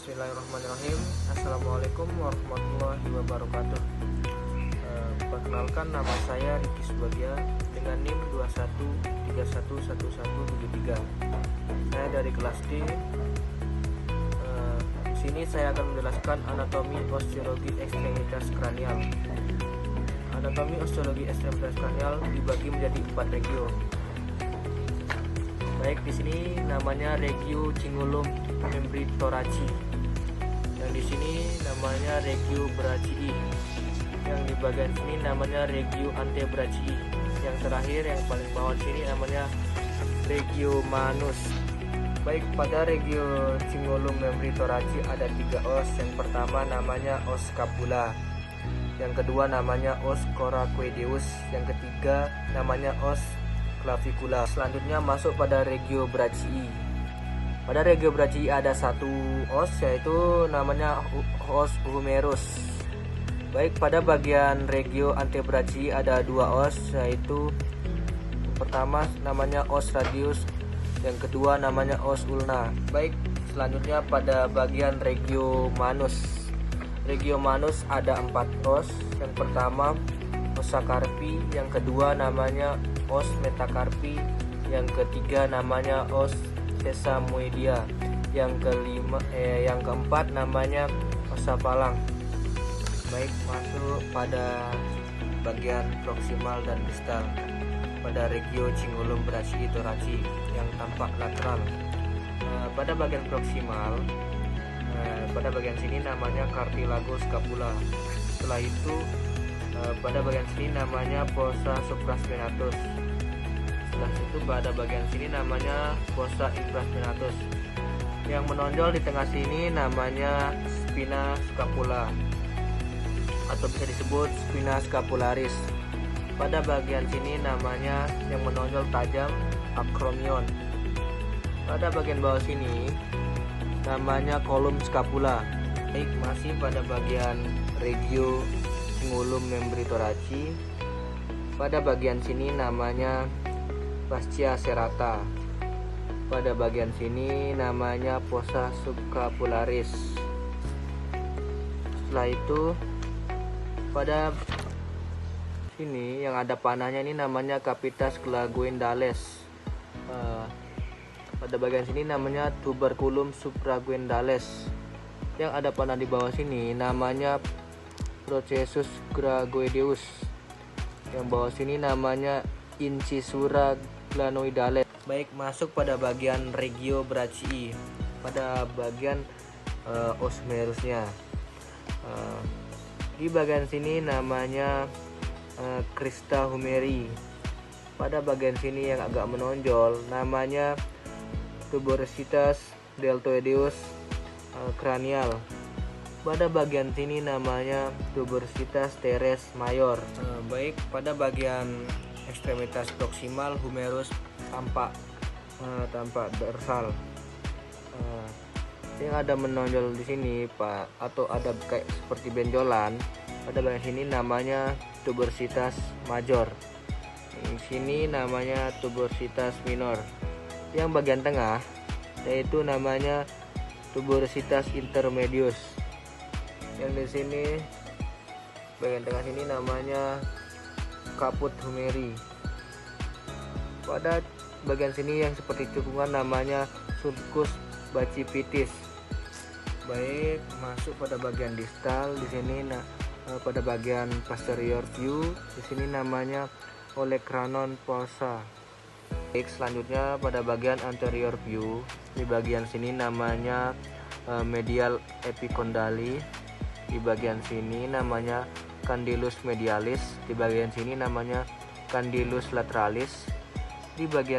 Bismillahirrahmanirrahim. Assalamualaikum warahmatullahi wabarakatuh. Perkenalkan, nama saya Riki Subagya dengan NIM 21311173. Saya dari kelas D. Di sini saya akan menjelaskan anatomi osteologi ekstremitas kranial. Anatomi osteologi ekstremitas kranial dibagi menjadi 4 regio. Baik, di sini namanya regio cingulum membritoraci. Yang di sini namanya regio brachii. Yang di bagian sini namanya regio antebrachii. Yang terakhir yang paling bawah sini namanya regio manus. Baik, pada regio cingulum membritoraci ada 3 os. Yang pertama namanya os scapula. Yang kedua namanya os coracoideus. Yang ketiga namanya os clavicula. Selanjutnya masuk pada regio brachii. Pada regio brachii ada 1 os, yaitu namanya os humerus. Baik, pada bagian regio antebrachii ada 2 os, yaitu pertama namanya os radius, yang kedua namanya os ulna. Baik, selanjutnya pada bagian regio manus. Regio manus ada 4 os. Yang pertama ossa carpi, yang kedua namanya os metacarpi, yang ketiga namanya os sesamoidea, yang keempat namanya ossa palang. Baik, masuk pada bagian proksimal dan distal pada regio cingulum brachii thoraci yang tampak lateral. Pada bagian proksimal, pada bagian sini namanya cartilago scapula. Setelah itu pada bagian sini namanya fossa supraspinatus. Setelah itu pada bagian sini namanya fossa infraspinatus. Yang menonjol di tengah sini namanya spina scapula atau bisa disebut spina scapularis. Pada bagian sini namanya yang menonjol tajam acromion. Pada bagian bawah sini namanya column scapula. Baik, masih pada bagian regio cingulum membritoraci. Pada bagian sini namanya fascia serrata. Pada bagian sini namanya fossa subscapularis. Setelah itu pada sini yang ada panahnya ini namanya capitas clagoendales. Pada bagian sini namanya tuberculum supraguendales. Yang ada panah di bawah sini namanya processus gragoideus. Yang bawah sini namanya incisura glanoidales. Baik, masuk pada bagian regio brachii, pada bagian os humerusnya. Di bagian sini namanya crista humeri. Pada bagian sini yang agak menonjol namanya tuberositas deltoideus cranial. Pada bagian sini namanya tuberositas teres mayor. Baik, pada bagian ekstremitas proksimal humerus tampak dorsal. Yang ada menonjol di sini Pak, atau ada kayak seperti benjolan. Pada bagian sini namanya tuberositas major. Di sini namanya tuberositas minor. Yang bagian tengah yaitu namanya tuberositas intermedius. Yang di sini bagian tengah sini namanya caput humeri. Pada bagian sini yang seperti cekungan namanya sulcus baccipitis. Baik, masuk pada bagian distal. Di sini pada bagian posterior view, di sini namanya olecranon fossa. Baik, selanjutnya pada bagian anterior view, di bagian sini namanya medial epicondali. Di bagian sini namanya candylus medialis. Di bagian sini namanya candylus lateralis. Di bagian